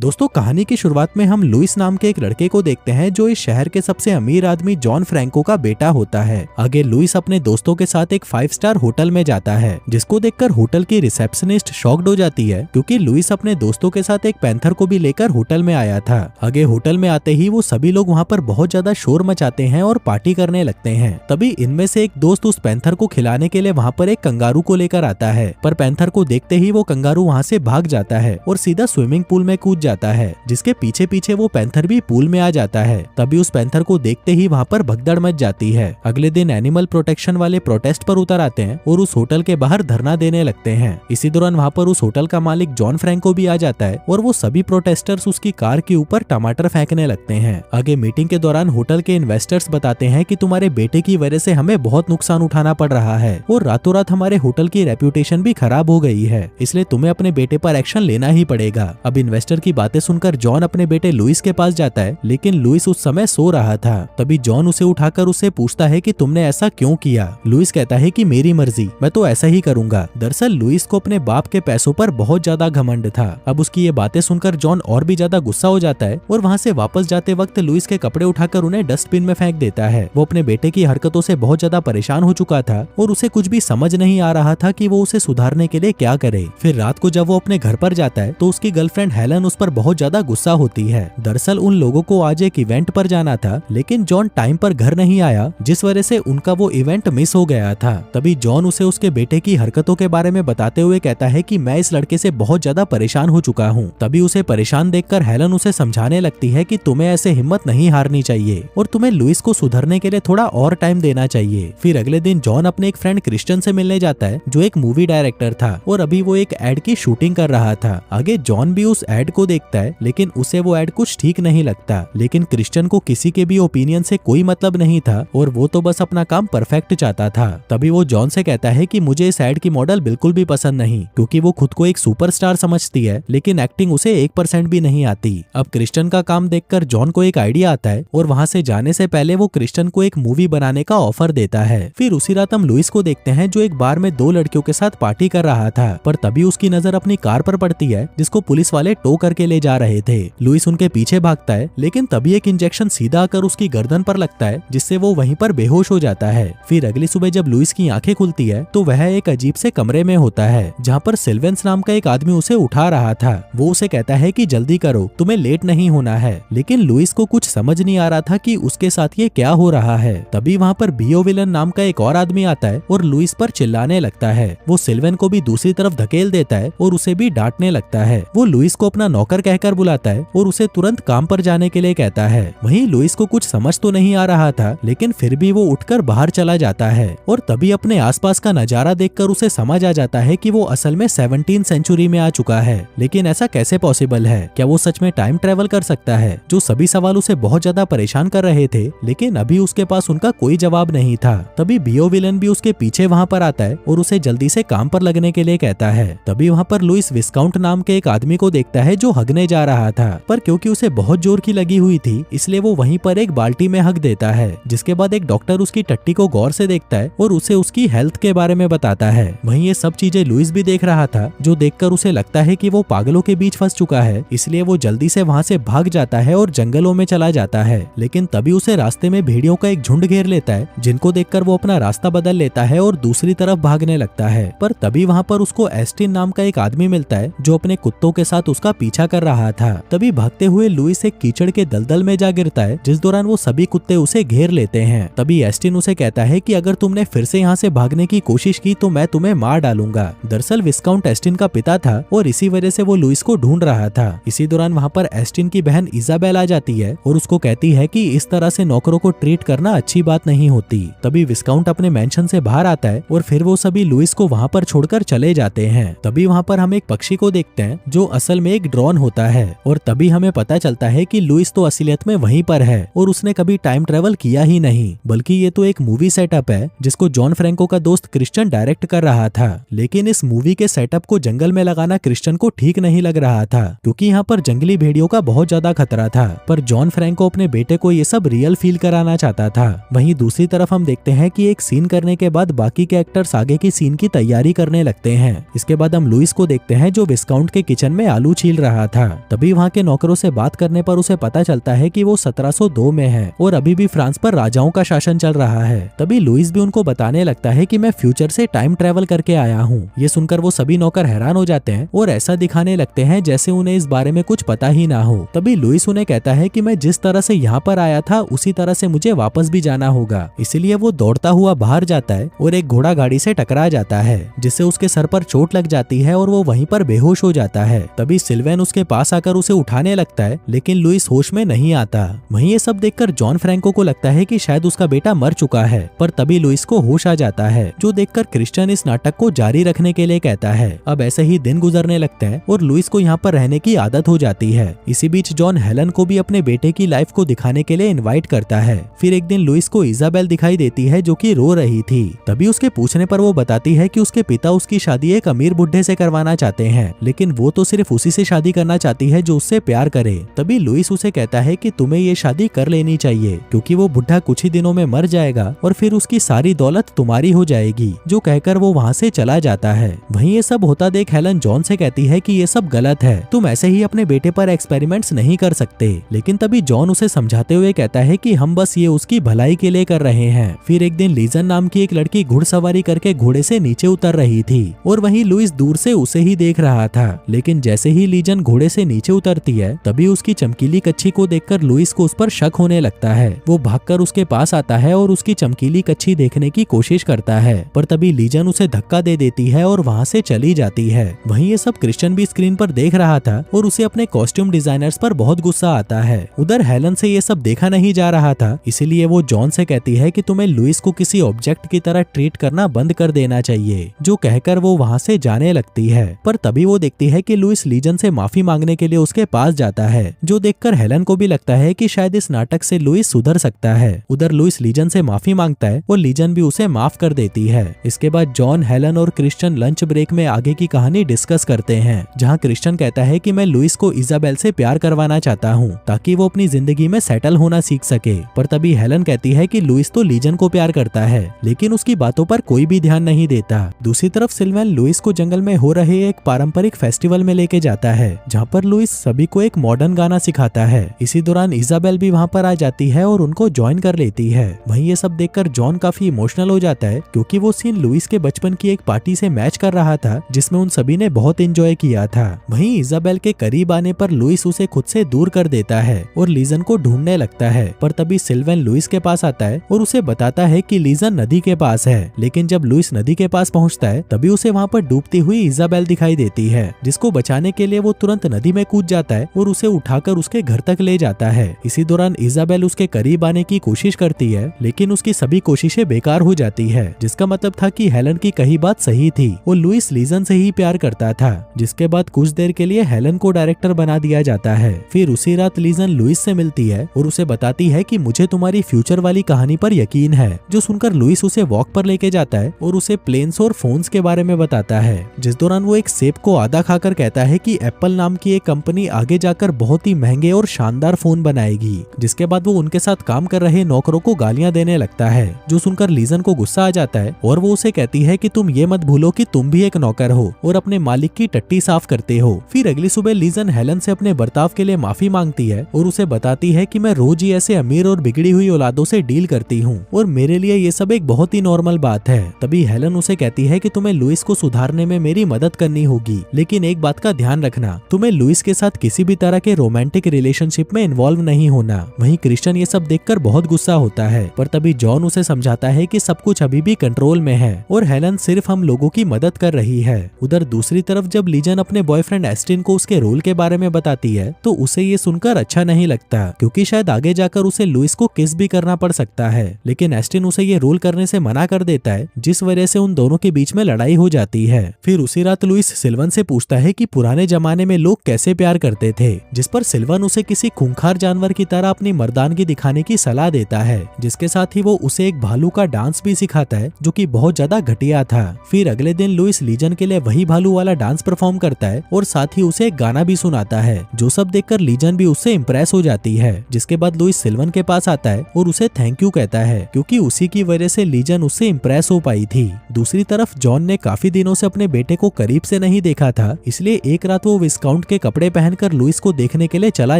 दोस्तों, कहानी की शुरुआत में हम लुइस नाम के एक लड़के को देखते हैं जो इस शहर के सबसे अमीर आदमी जॉन फ्रैंको का बेटा होता है। आगे लुइस अपने दोस्तों के साथ एक 5 स्टार होटल में जाता है, जिसको देखकर होटल की रिसेप्शनिस्ट शॉक्ड हो जाती है क्योंकि लुइस अपने दोस्तों के साथ एक पैंथर को भी लेकर होटल में आया था। आगे होटल में आते ही वो सभी लोग वहाँ पर बहुत ज्यादा शोर मचाते हैं और पार्टी करने लगते हैं। तभी इनमें से एक दोस्त उस पैंथर को खिलाने के लिए वहाँ पर एक कंगारू को लेकर आता है, पर पैंथर को देखते ही वो कंगारू वहाँ से भाग जाता है और सीधा स्विमिंग पूल में कूद जाता है, जिसके पीछे पीछे वो पैंथर भी पूल में आ जाता है। तभी उस पैंथर को देखते ही वहाँ पर भगदड़ मच जाती है। अगले दिन एनिमल प्रोटेक्शन वाले प्रोटेस्ट पर उतर आते हैं और उस होटल के बाहर धरना देने लगते हैं। इसी दौरान वहाँ पर उस होटल का मालिक जॉन फ्रैंको भी आ जाता है और वो सभी प्रोटेस्टर्स उसकी कार के ऊपर टमाटर फेंकने लगते हैं। आगे मीटिंग के दौरान होटल के इन्वेस्टर्स बताते हैं कि तुम्हारे बेटे की वजह से हमें बहुत नुकसान उठाना पड़ रहा है और रातों रात हमारे होटल की रेप्यूटेशन भी खराब हो गई है, इसलिए तुम्हें अपने बेटे पर एक्शन लेना ही पड़ेगा। अब इन्वेस्टर की बातें सुनकर जॉन अपने बेटे लुइस के पास जाता है, लेकिन लुइस उस समय सो रहा था। तभी जॉन उसे उठाकर उससे पूछता है कि तुमने ऐसा क्यों किया। लुइस कहता है कि मेरी मर्जी, मैं तो ऐसा ही करूंगा। दरअसल लुइस को अपने बाप के पैसों पर बहुत ज्यादा घमंड था। अब उसकी ये बातें सुनकर जॉन और भी ज्यादा गुस्सा हो जाता है और वहाँ से वापस जाते वक्त लुइस के कपड़े उठाकर उन्हें डस्टबिन में फेंक देता है। वो अपने बेटे की हरकतों से बहुत ज्यादा परेशान हो चुका था और उसे कुछ भी समझ नहीं आ रहा था कि वो उसे सुधारने के लिए क्या करे। फिर रात को जब वो अपने घर पर जाता है तो उसकी गर्लफ्रेंड हेलन उस पर बहुत ज्यादा गुस्सा होती है। दरअसल उन लोगों को आज एक इवेंट पर जाना था, लेकिन जॉन टाइम पर घर नहीं आया, जिस वजह से उनका वो इवेंट मिस हो गया था। तभी जॉन उसे उसके बेटे की हरकतों के बारे में बताते हुए कहता है कि मैं इस लड़के से बहुत ज्यादा परेशान हो चुका हूँ। तभी उसे परेशान देखकर हेलन उसे समझाने लगती है कि तुम्हें ऐसे हिम्मत नहीं हारनी चाहिए और तुम्हें लुइस को सुधरने के लिए थोड़ा और टाइम देना चाहिए। फिर अगले दिन जॉन अपने एक फ्रेंड क्रिश्चियन से मिलने जाता है, जो एक मूवी डायरेक्टर था और अभी वो एक एड की शूटिंग कर रहा था। आगे जॉन भी उस एड को देखता है, लेकिन उसे वो एड कुछ ठीक नहीं लगता। लेकिन क्रिश्चियन को किसी के भी ओपिनियन से कोई मतलब नहीं था और वो तो बस अपना काम परफेक्ट चाहता था। तभी वो जॉन से कहता है कि मुझे इस एड की मॉडल बिल्कुल भी पसंद नहीं, क्योंकि वो खुद को एक सुपरस्टार समझती है, लेकिन एक्टिंग उसे 1% भी नहीं आती। अब क्रिश्चियन का काम देखकर जॉन को एक आइडिया आता है और वहाँ से जाने से पहले वो क्रिश्चियन को एक मूवी बनाने का ऑफर देता है। फिर उसी रात हम लुइस को देखते हैं, जो एक बार में 2 लड़कियों के साथ पार्टी कर रहा था, पर तभी उसकी नजर अपनी कार पर पड़ती है, जिसको पुलिस वाले टो करके ले जा रहे थे। लुइस उनके पीछे भागता है, लेकिन तभी एक इंजेक्शन सीधा आकर उसकी गर्दन पर लगता है, जिससे वो वहीं पर बेहोश हो जाता है। फिर अगली सुबह जब लुइस की आंखें खुलती है तो वह एक अजीब से कमरे में होता है, जहाँ पर सिल्वेंस नाम का एक आदमी उसे उठा रहा था। वो उसे कहता है कि जल्दी करो, तुम्हें लेट नहीं होना है। लेकिन लुइस को कुछ समझ नहीं आ रहा था कि उसके साथ ये क्या हो रहा है। तभी वहाँ पर बियो विलन नाम का एक और आदमी आता है और लुइस पर चिल्लाने लगता है। वो सिल्वेन को भी दूसरी तरफ धकेल देता है और उसे भी डांटने लगता है। वो लुइस को अपना नौकर कहकर बुलाता है और उसे तुरंत काम पर जाने के लिए कहता है। वहीं लुइस को कुछ समझ तो नहीं आ रहा था, लेकिन फिर भी वो उठकर बाहर चला जाता है और तभी अपने आसपास का नजारा देखकर उसे समझ आ जाता है कि वो असल में 17वीं सेंचुरी में आ चुका है। लेकिन ऐसा कैसे पॉसिबल है? क्या वो सच में टाइम ट्रेवल कर सकता है? जो सभी सवाल उसे बहुत ज्यादा परेशान कर रहे थे, लेकिन अभी उसके पास उनका कोई जवाब नहीं था। तभी बियो विलन भी उसके पीछे वहाँ पर आता है और उसे जल्दी से काम पर लगने के लिए कहता है। तभी वहाँ पर लुइस विस्काउंट नाम के एक आदमी को देखता है, जो हगने जा रहा था, पर क्योंकि उसे बहुत जोर की लगी हुई थी, इसलिए वो वहीं पर एक बाल्टी में हग देता है। जिसके बाद एक डॉक्टर उसकी टट्टी को गौर से देखता है और उसे उसकी हेल्थ के बारे में बताता है। वहीं ये सब चीजें लुइस भी देख रहा था, जो देखकर उसे लगता है कि वो पागलों के बीच फंस चुका है, इसलिए वो जल्दी से वहाँ से भाग जाता है और जंगलों में चला जाता है। लेकिन तभी उसे रास्ते में भेड़ियों का एक झुंड घेर लेता है, जिनको देखकर वो अपना रास्ता बदल लेता है और दूसरी तरफ भागने लगता है। पर तभी वहाँ पर उसको एस्टिन नाम का एक आदमी मिलता है, जो अपने कुत्तों के साथ उसका पीछा कर रहा था। तभी भागते हुए लुइस एक कीचड़ के दलदल में जा गिरता है, जिस दौरान वो सभी कुत्ते उसे घेर लेते हैं। तभी एस्टिन उसे कहता है कि अगर तुमने फिर से यहाँ से भागने की कोशिश की तो मैं तुम्हें मार डालूंगा। दरअसल विस्काउंट एस्टिन का पिता था और इसी वजह से वो लुइस को ढूंढ रहा था। इसी दौरान वहाँ पर एस्टिन की बहन इजाबेल आ जाती है और उसको कहती है कि इस तरह से नौकरों को ट्रीट करना अच्छी बात नहीं होती। तभी विस्काउंट अपने मेंशन से बाहर आता है और फिर वो सभी लुइस को वहाँ पर छोड़कर चले जाते हैं। तभी वहाँ पर हम एक पक्षी को देखते हैं, जो असल में एक ड्रोन होता है और तभी हमें पता चलता है कि लुइस तो असलियत में वहीं पर है और उसने कभी टाइम ट्रेवल किया ही नहीं, बल्कि ये तो एक मूवी सेटअप है जिसको जॉन फ्रैंको का दोस्त क्रिश्चियन डायरेक्ट कर रहा था। लेकिन इस मूवी के सेटअप को जंगल में लगाना क्रिश्चियन को ठीक नहीं लग रहा था, क्योंकि यहाँ पर जंगली भेड़ियों का बहुत ज्यादा खतरा था। पर जॉन फ्रैंको अपने बेटे को ये सब रियल फील कराना चाहता था। वहीं दूसरी तरफ हम देखते हैं कि एक सीन करने के बाद बाकी के एक्टर्स आगे की सीन की तैयारी करने लगते हैं। इसके बाद हम लुइस को देखते हैं, जो विस्काउंट के किचन में आलू छील रहा था। तभी वहाँ के नौकरों से बात करने पर उसे पता चलता है कि वो 1702 में है और अभी भी फ्रांस पर राजाओं का शासन चल रहा है। तभी लुइस भी उनको बताने लगता है कि मैं फ्यूचर से टाइम ट्रेवल करके आया हूँ। ये सुनकर वो सभी नौकर हैरान हो जाते हैं और ऐसा दिखाने लगते हैं जैसे उन्हें इस बारे में कुछ पता ही ना हो। तभी लुइस उन्हें कहता है कि मैं जिस तरह से यहाँ पर आया था उसी तरह से मुझे वापस भी जाना होगा। इसीलिए वो दौड़ता हुआ बाहर जाता है और एक घोड़ा गाड़ी से टकरा जाता है, जिससे उसके सर पर चोट लग जाती है और वो वहीं पर बेहोश हो जाता है। तभी सिल्वेन उसके पास आकर उसे उठाने लगता है, लेकिन लुइस होश में नहीं आता। वहीं ये सब देखकर जॉन फ्रैंको को लगता है कि शायद उसका बेटा मर चुका है, पर तभी लुइस को होश आ जाता है, जो देखकर क्रिश्चियन इस नाटक को जारी रखने के लिए कहता है। अब ऐसे ही दिन गुजरने लगते हैं और लुइस को यहाँ पर रहने की आदत हो जाती है। इसी बीच जॉन हेलन को भी अपने बेटे की लाइफ को दिखाने के लिए इनवाइट करता है। फिर एक दिन लुइस को इजाबेल दिखाई देती है जो कि रो रही थी। तभी उसके पूछने पर वो बताती है कि उसके पिता उसकी शादी एक अमीर बुढ़े से करवाना चाहते हैं, लेकिन वो तो सिर्फ उसी से शादी करना चाहती है जो उससे प्यार करे। तभी लुइस उसे कहता है कि तुम्हें ये शादी कर लेनी चाहिए, क्योंकि वो बुढ़ा कुछ ही दिनों में मर जाएगा और फिर उसकी सारी दौलत तुम्हारी हो जाएगी। जो कहकर वो वहाँ से चला जाता है। वहीं ये सब होता देख हेलन जॉन से कहती है कि ये सब गलत है, तुम ऐसे ही अपने बेटे पर एक्सपेरिमेंट्स नहीं कर सकते। लेकिन तभी जॉन उसे समझाते हुए कहता है कि हम बस ये उसकी भलाई के लिए कर रहे हैं। फिर एक दिन लीजन नाम की एक लड़की घुड़सवारी करके घोड़े से नीचे उतर रही थी और वहीं लुइस दूर से उसे ही देख रहा था। लेकिन जैसे ही लीजन घोड़े से नीचे उतरती है, तभी उसकी चमकीली कच्छी को देखकर लुइस को उस पर शक होने लगता है। वो भागकर उसके पास आता है और उसकी चमकीली कच्छी देखने की कोशिश करता है, पर तभी लीजन उसे धक्का दे देती है और वहाँ से चली जाती है। वहीं ये सब क्रिश्चियन भी स्क्रीन पर देख रहा था और उसे अपने कॉस्ट्यूम डिजाइनर्स पर बहुत गुस्सा आता है। उधर हेलन से ये सब देखा नहीं जा रहा था, इसीलिए वो जॉन से कहती है कि तुम्हें लुइस को किसी ऑब्जेक्ट की तरह ट्रीट करना बंद कर देना चाहिए। जो कहकर वो वहाँ से जाने लगती है, पर तभी वो देखती है कि लुइस लीजन से माफी मांगने के लिए उसके पास जाता है, जो देखकर हेलन को भी लगता है कि शायद इस नाटक से लुइस सुधर सकता है। उधर लुइस लीजन से माफी मांगता है और लीजन भी उसे माफ कर देती है। इसके बाद जॉन, हेलन और क्रिश्चियन लंच ब्रेक में आगे की कहानी डिस्कस करते हैं, जहाँ क्रिश्चियन कहता है कि मैं लुइस को इजाबेल से प्यार करवाना चाहता हूँ ताकि वो अपनी जिंदगी में सेटल होना सीख सके। पर तभी हेलन कहती है कि लुइस तो लीजन को प्यार करता है, लेकिन उसकी बातों पर कोई भी ध्यान नहीं देता। दूसरी तरफ सिल्वेन लुइस को जंगल में हो रहे एक पारंपरिक फेस्टिवल में लेके जाता है, जहाँ पर लुइस सभी को एक मॉडर्न गाना सिखाता है। इसी दौरान इजाबेल भी वहाँ पर आ जाती है और उनको ज्वाइन कर लेती है। वहीं ये सब देखकर जॉन काफी इमोशनल हो जाता है, क्योंकि वो सीन लुइस के बचपन की एक पार्टी से मैच कर रहा था जिसमें उन सभी ने बहुत एंजॉय किया था। वहीं इजाबेल के करीब आने पर लुइस उसे खुद से दूर कर देता है और लीजन को ढूंढने लगता है। पर तभी सिल्वेन लुइस के पास आता है और उसे बताता है कि लीजन नदी के पास है। लेकिन जब लुइस नदी के पास पहुंचता है, तभी उसे वहां पर डूबती हुई इजाबेल दिखाई देती है, जिसको बचाने के लिए वो तुरंत नदी में कूद जाता है और उसे उठाकर उसके घर तक ले जाता है। इसी दौरान इजाबेल उसके करीब आने की कोशिश करती है, लेकिन उसकी सभी कोशिशें बेकार हो जाती है, जिसका मतलब था कि हेलन की कही बात सही थी। वो लुइस लीजन से ही प्यार करता था। जिसके बाद कुछ देर के लिए हेलन को डायरेक्टर बना दिया जाता है। फिर उसी रात लीजन लुइस से मिलती है और उसे बताती है कि मुझे तुम्हारी फ्यूचर वाली कहानी पर यकीन है। जो सुनकर लुइस उसे वॉक पर लेके जाता है और उसे प्लेन्स और फोन्स के बारे में बताता है, जिस दौरान वो एक सेब को आधा खाकर कहता है कि एप्पल नाम की एक कंपनी आगे जाकर बहुत ही महंगे और शानदार फोन बनाएगी। जिसके बाद वो उनके साथ काम कर रहे नौकरों को गालियां देने लगता है, जो सुनकर लीजन को गुस्सा आ जाता है और वो उसे कहती है कि तुम ये मत भूलो कि तुम भी एक नौकर हो और अपने मालिक की टट्टी साफ करते हो। फिर अगली सुबह लीजन हेलन से अपने बर्ताव के लिए माफी मांगती है और उसे बताती है कि मैं रोज ही ऐसे अमीर और बिगड़ी हुई औलादों से डील करती हूँ और मेरे लिए ये सब एक बहुत ही नॉर्मल बात है। तभी हेलन उसे कहती है कि तुम्हें लुइस को सुधारने में मेरी मदद करनी होगी, लेकिन एक बात का ध्यान रखना, तुम्हें लुइस के साथ किसी भी तरह के रोमांटिक रिलेशनशिप में इन्वॉल्व नहीं होना। वहीं क्रिश्चियन ये सब देखकर बहुत गुस्सा होता है, पर तभी जॉन उसे समझाता है कि सब कुछ अभी भी कंट्रोल में है और हेलन सिर्फ हम लोगों की मदद कर रही है। उधर दूसरी तरफ जब लीजन अपने बॉयफ्रेंड एस्टिन को उसके रोल के बारे में बताती है, तो उसे ये सुनकर अच्छा नहीं लगता, क्योंकि शायद आगे जाकर उसे लुइस को किस भी करना पड़ सकता है। लेकिन एस्टिन उसे ये रोल करने से मना कर देता है, जिस वजह से उन दोनों के बीच में लड़ाई हो जाती है। फिर उसी रात लुइस सिल्वन से पूछता है कि पुराने जमाने में लोग कैसे प्यार करते थे, जिस पर सिल्वन उसे किसी खूंखार जानवर की तरह अपनी मर्दानगी दिखाने की सलाह देता है, जिसके साथ ही वो उसे एक भालू का डांस भी सिखाता है, जो कि बहुत ज्यादा घटिया था। फिर अगले दिन लुइस लीजन के लिए वही भालू वाला डांस परफॉर्म करता है और साथ ही उसे एक गाना भी सुनाता है, जो सब देखकर लीजन भी उससे इम्प्रेस हो जाती है। जिसके बाद लुइस सिल्वन के पास आता है और उसे थैंक यू कहता है, क्योंकि उसी की वजह से लीजन उससे इम्प्रेस हो पाई थी। दूसरी तरफ जॉन ने काफी दिनों से अपने बेटे को करीब से नहीं देखा था, इसलिए एक रात वो विस्कॉन्सिन विस्काउंट के कपड़े पहनकर लुइस को देखने के लिए चला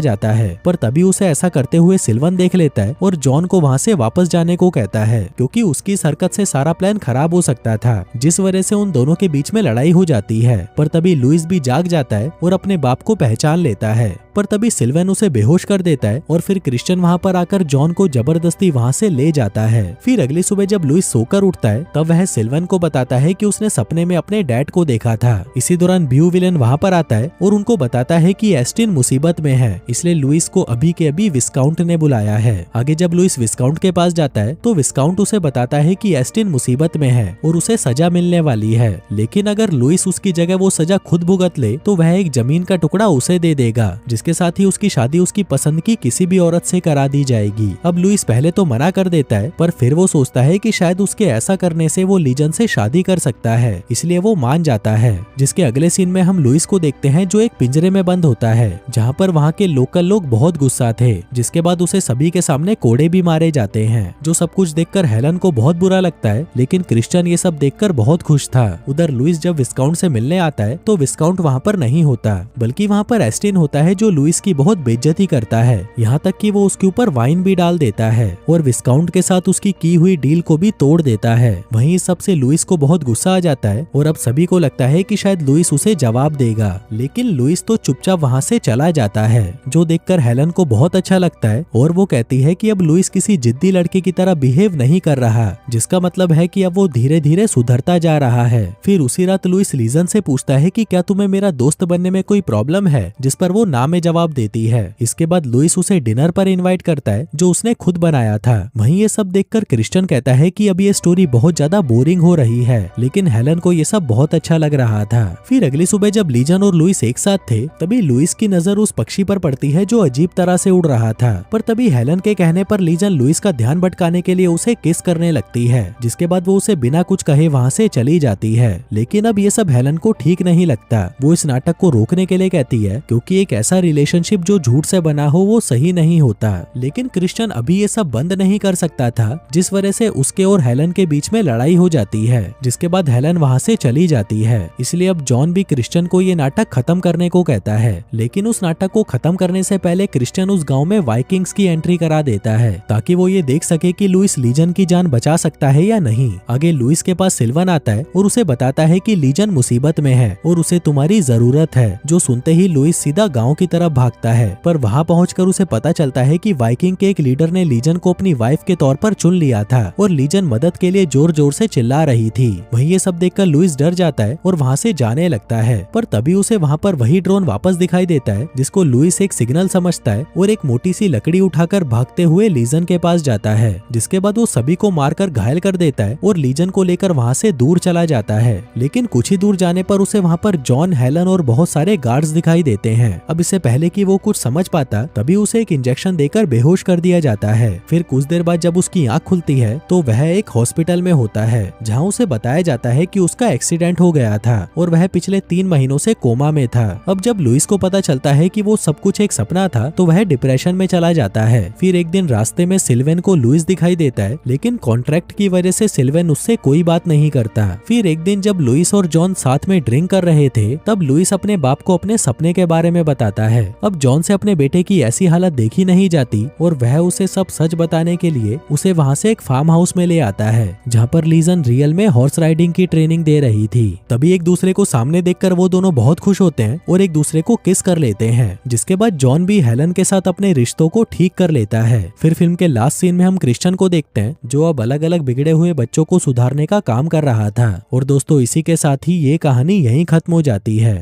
जाता है, पर तभी उसे ऐसा करते हुए सिल्वन देख लेता है और जॉन को वहाँ से वापस जाने को कहता है, क्योंकि उसकी इस हरकत से सारा प्लान खराब हो सकता था, जिस वजह से उन दोनों के बीच में लड़ाई हो जाती है। पर तभी लुइस भी जाग जाता है और अपने बाप को पहचान लेता है, पर तभी सिल्वन उसे बेहोश कर देता है और फिर क्रिश्चियन वहाँ पर आकर जॉन को जबरदस्ती वहाँ से ले जाता है। फिर अगली सुबह जब लुइस सोकर उठता है तब वह सिल्वन को बताता है कि उसने सपने में अपने डैड को देखा था। इसी दौरान ब्यू विलन वहाँ पर आता है और उनको बताता है कि एस्टिन मुसीबत में है, इसलिए लुइस को अभी के अभी विस्काउंट ने बुलाया है। आगे जब लुइस विस्काउंट के पास जाता है तो विस्काउंट उसे बताता है कि एस्टिन मुसीबत में है और उसे सजा मिलने वाली है, लेकिन अगर लुइस उसकी जगह वो सजा खुद भुगत ले तो वह एक जमीन का टुकड़ा उसे दे देगा, जिसके साथ ही उसकी शादी उसकी पसंद की किसी भी औरत से करा दी जाएगी। अब लुइस पहले तो मना कर देता है, पर फिर वो सोचता है कि शायद उसके ऐसा करने से वो लीजन से शादी कर सकता है, इसलिए वो मान जाता है। जिसके अगले सीन में हम लुइस को देखते हैं जो एक पिंजरे में बंद होता है, जहाँ पर वहाँ के लोकल लोग बहुत गुस्सा थे, जिसके बाद उसे सभी के सामने कोड़े भी मारे जाते हैं। जो सब कुछ देखकर हेलन को बहुत बुरा लगता है, लेकिन क्रिश्चियन ये सब देखकर बहुत खुश था। उधर लुइस जब विस्काउंट से मिलने आता है तो विस्काउंट वहाँ पर नहीं होता, बल्कि वहाँ पर एस्टिन होता है जो लुइस की बहुत बेइज्जती करता है, यहाँ तक कि वो उसके ऊपर वाइन भी डाल देता है और विस्काउंट के साथ उसकी की हुई डील को भी तोड़ देता है। वहीं इस सबसे लुइस को बहुत गुस्सा आ जाता है और अब सभी को लगता है कि शायद लुइस उसे जवाब देगा, लेकिन लुइस तो चुपचाप वहाँ से चला जाता है, जो देखकर हेलन को बहुत अच्छा लगता है और वो कहती है कि अब लुइस किसी जिद्दी लड़के की तरह बिहेव नहीं कर रहा, जिसका मतलब है कि अब वो धीरे धीरे सुधरता जा रहा है। फिर उसी रात लुइस लीजन से पूछता है कि क्या तुम्हें मेरा दोस्त बनने में कोई प्रॉब्लम है, जिस पर वो ना में जवाब देती है। इसके बाद लुइस उसे डिनर पर इनवाइट करता है जो उसने खुद बनाया था। वहीं ये सब देखकर क्रिश्चियन कहता है कि अब ये स्टोरी बहुत ज्यादा बोरिंग हो रही है, लेकिन हेलन को ये सब बहुत अच्छा लग रहा था। फिर अगली सुबह जब लीजन और लुइस एक साथ थे तभी लुइस की नजर उस पक्षी पर पड़ती है जो अजीब तरह से उड़ रहा था, पर तभी हेलन के कहने पर लीजन लुइस का ध्यान भटकाने के लिए उसे किस करने लगती है, जिसके बाद वो उसे बिना कुछ कहे वहाँ से चली जाती है। लेकिन अब ये सब हेलन को ठीक नहीं लगता। वो इस नाटक को रोकने के लिए कहती है, क्योंकि एक ऐसा रिलेशनशिप जो झूठ से बना हो वो सही नहीं होता। लेकिन क्रिश्चियन अभी ये सब बंद नहीं कर सकता था, जिस वजह से उसके और हेलन के बीच में लड़ाई हो जाती है, जिसके बाद हेलन वहाँ से चली जाती है। इसलिए अब जॉन भी क्रिश्चियन को ये नाटक खत्म करने को कहता है, लेकिन उस नाटक को खत्म करने से पहले क्रिश्चियन उस गांव में वाइकिंग्स की एंट्री करा देता है, ताकि वो ये देख सके कि लुइस लीजन की जान बचा सकता है या नहीं। आगे लुइस के पास सिल्वन आता है और उसे बताता है कि लीजन मुसीबत में है और उसे तुम्हारी जरूरत है। जो सुनते ही लुइस सीधा गाँव की तरफ भागता है, पर वहाँ पहुंचकर उसे पता चलता है कि वाइकिंग के एक लीडर ने लीजन को अपनी वाइफ के तौर पर चुन लिया था और लीजन मदद के लिए जोर जोर से चिल्ला रही थी। वहीं ये सब देखकर लुइस डर जाता है और वहाँ से जाने लगता है, पर तभी उसे वहाँ पर वही ड्रोन वापस दिखाई देता है, जिसको लुइस एक सिग्नल समझता है और एक मोटी सी लकड़ी उठाकर भागते हुए लीजन के पास जाता है, जिसके बाद वो सभी को मारकर घायल कर देता है और लीजन को लेकर वहाँ से दूर चला जाता है। लेकिन कुछ ही दूर जाने पर उसे वहाँ पर जॉन, हेलन और बहुत सारे गार्ड्स दिखाई देते हैं। अब इससे पहले कि वो कुछ समझ पाता तभी उसे एक इंजेक्शन देकर बेहोश कर दिया जाता है। फिर कुछ देर बाद जब उसकी आंख खुलती है तो वह एक हॉस्पिटल में होता है, जहां उसे बताया जाता है कि उसका एक्सीडेंट हो गया था और वह पिछले 3 महीनों से कोमा में था। अब जब लुइस को पता चलता है कि वो सब कुछ एक सपना था तो वह डिप्रेशन में चला जाता है। फिर एक दिन रास्ते में सिल्वेन को लुइस दिखाई देता है, लेकिन कॉन्ट्रैक्ट की वजह से सिल्वेन उससे कोई बात नहीं करता। फिर एक दिन जब लुइस और जॉन साथ में ड्रिंक कर रहे थे तब लुइस अपने बाप को अपने सपने के बारे में बताता है। अब जॉन से अपने बेटे की ऐसी हालत देखी नहीं जाती और वह उसे सब सच बताने के लिए उसे वहाँ से एक फार्म हाउस में ले आता है, जहाँ पर लीजन रियल में हॉर्स राइडिंग की ट्रेनिंग दे रही थी। तभी एक दूसरे को सामने देखकर वो दोनों बहुत खुश होते हैं और एक दूसरे को किस कर लेते हैं, जिसके बाद जॉन भी हेलन के साथ अपने रिश्तों को ठीक कर लेता है। फिर फिल्म के लास्ट सीन में हम क्रिश्चियन को देखते हैं जो अब अलग अलग बिगड़े हुए बच्चों को सुधारने का काम कर रहा था। और दोस्तों इसी के साथ ही ये कहानी यहीं खत्म हो जाती है।